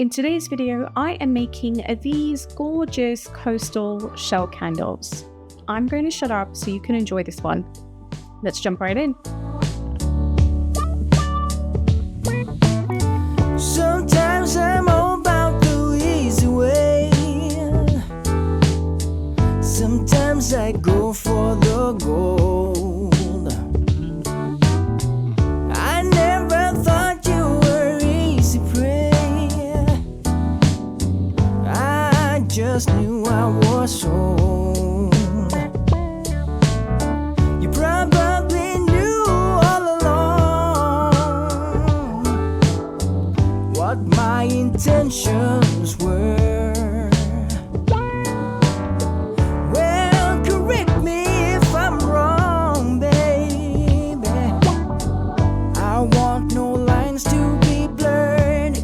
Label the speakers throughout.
Speaker 1: In today's video, I am making these gorgeous coastal shell candles. I'm going to shut up so you can enjoy this one. Let's jump right in.
Speaker 2: Sometimes I'm all about the easy way. Sometimes I go for the gold. I never thought you were easy prey. I just knew I was sold. You probably knew all along what my intentions were. Well, correct me if I'm wrong, baby. I want no lines to be blurred,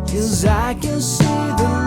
Speaker 2: 'cause I can see the